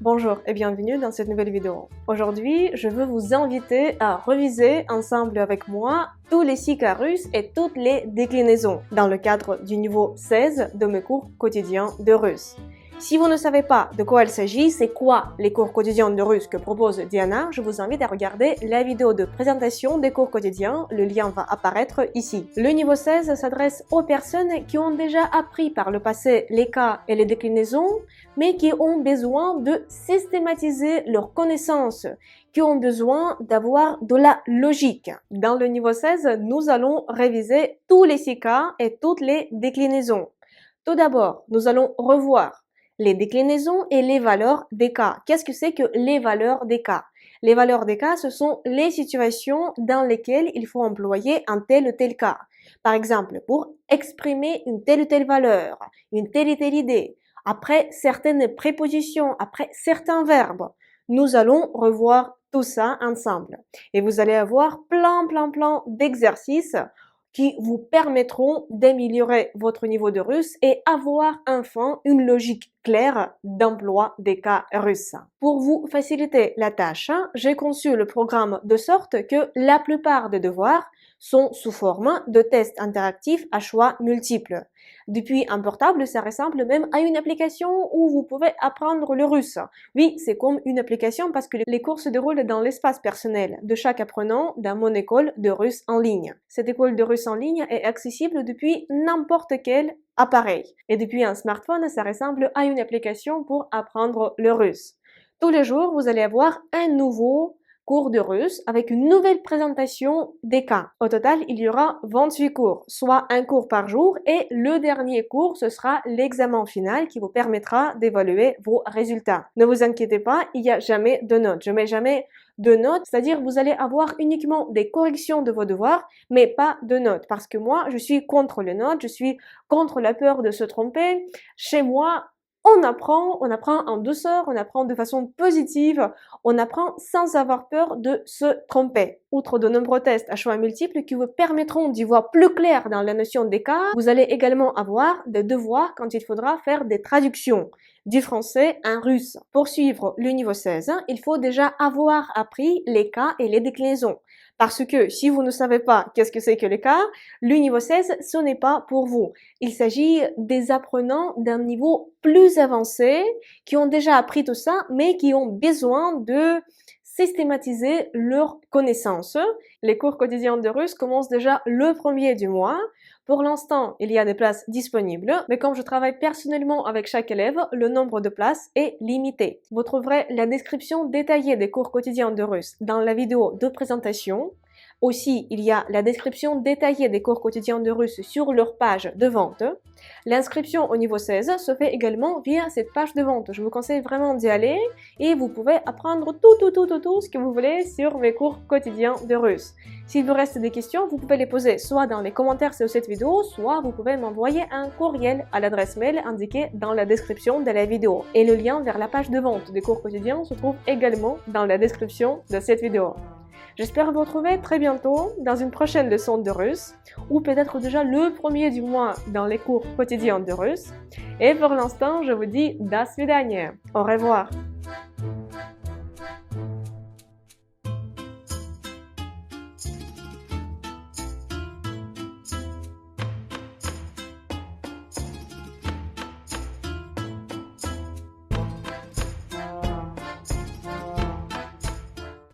Bonjour et bienvenue dans cette nouvelle vidéo. Aujourd'hui, je veux vous inviter à réviser ensemble avec moi tous les 6 cas russes et toutes les déclinaisons dans le cadre du niveau 16 de mes cours quotidiens de russe. Si vous ne savez pas de quoi il s'agit, c'est quoi les cours quotidiens de russe que propose Diana, je vous invite à regarder la vidéo de présentation des cours quotidiens, le lien va apparaître ici. Le niveau 16 s'adresse aux personnes qui ont déjà appris par le passé les cas et les déclinaisons, mais qui ont besoin de systématiser leurs connaissances, qui ont besoin d'avoir de la logique. Dans le niveau 16, nous allons réviser tous les 6 cas et toutes les déclinaisons. Tout d'abord, nous allons revoir les déclinaisons et les valeurs des cas. Qu'est-ce que c'est que les valeurs des cas? Les valeurs des cas, ce sont les situations dans lesquelles il faut employer un tel ou tel cas. Par exemple, pour exprimer une telle ou telle valeur, une telle et telle idée, après certaines prépositions, après certains verbes. Nous allons revoir tout ça ensemble. Et vous allez avoir plein d'exercices qui vous permettront d'améliorer votre niveau de russe et avoir enfin une logique claire d'emploi des cas russes. Pour vous faciliter la tâche, j'ai conçu le programme de sorte que la plupart des devoirs sont sous forme de tests interactifs à choix multiples. Depuis un portable, ça ressemble même à une application où vous pouvez apprendre le russe. Oui, c'est comme une application parce que les cours se déroulent dans l'espace personnel de chaque apprenant dans mon école de russe en ligne. Cette école de russe en ligne est accessible depuis n'importe quel appareil. Et depuis un smartphone, ça ressemble à une application pour apprendre le russe. Tous les jours, vous allez avoir un nouveau cours de russe avec une nouvelle présentation des cas. Au total, il y aura 28 cours, soit un cours par jour et le dernier cours, ce sera l'examen final qui vous permettra d'évaluer vos résultats. Ne vous inquiétez pas, il n'y a jamais de notes. Je mets jamais de notes, c'est-à-dire vous allez avoir uniquement des corrections de vos devoirs, mais pas de notes. Parce que moi, je suis contre les notes, je suis contre la peur de se tromper. Chez moi, on apprend en douceur, on apprend de façon positive, on apprend sans avoir peur de se tromper. Outre de nombreux tests à choix multiples qui vous permettront d'y voir plus clair dans la notion des cas, vous allez également avoir des devoirs quand il faudra faire des traductions du français en russe. Pour suivre le niveau 16, il faut déjà avoir appris les cas et les déclinaisons. Parce que si vous ne savez pas qu'est-ce que c'est que les cas, le niveau 16, ce n'est pas pour vous. Il s'agit des apprenants d'un niveau plus avancé qui ont déjà appris tout ça, mais qui ont besoin de systématiser leurs connaissances. Les cours quotidiens de russe commencent déjà le 1er du mois. Pour l'instant, il y a des places disponibles, mais comme je travaille personnellement avec chaque élève, le nombre de places est limité. Vous trouverez la description détaillée des cours quotidiens de russe dans la vidéo de présentation. Aussi, il y a la description détaillée des cours quotidiens de russe sur leur page de vente. L'inscription au niveau 16 se fait également via cette page de vente. Je vous conseille vraiment d'y aller et vous pouvez apprendre tout ce que vous voulez sur mes cours quotidiens de russe. S'il vous reste des questions, vous pouvez les poser soit dans les commentaires sur cette vidéo, soit vous pouvez m'envoyer un courriel à l'adresse mail indiquée dans la description de la vidéo. Et le lien vers la page de vente des cours quotidiens se trouve également dans la description de cette vidéo. J'espère vous retrouver très bientôt dans une prochaine leçon de russe ou peut-être déjà le 1er du mois dans les cours quotidiens de russe. Et pour l'instant, je vous dis до свидания. Au revoir.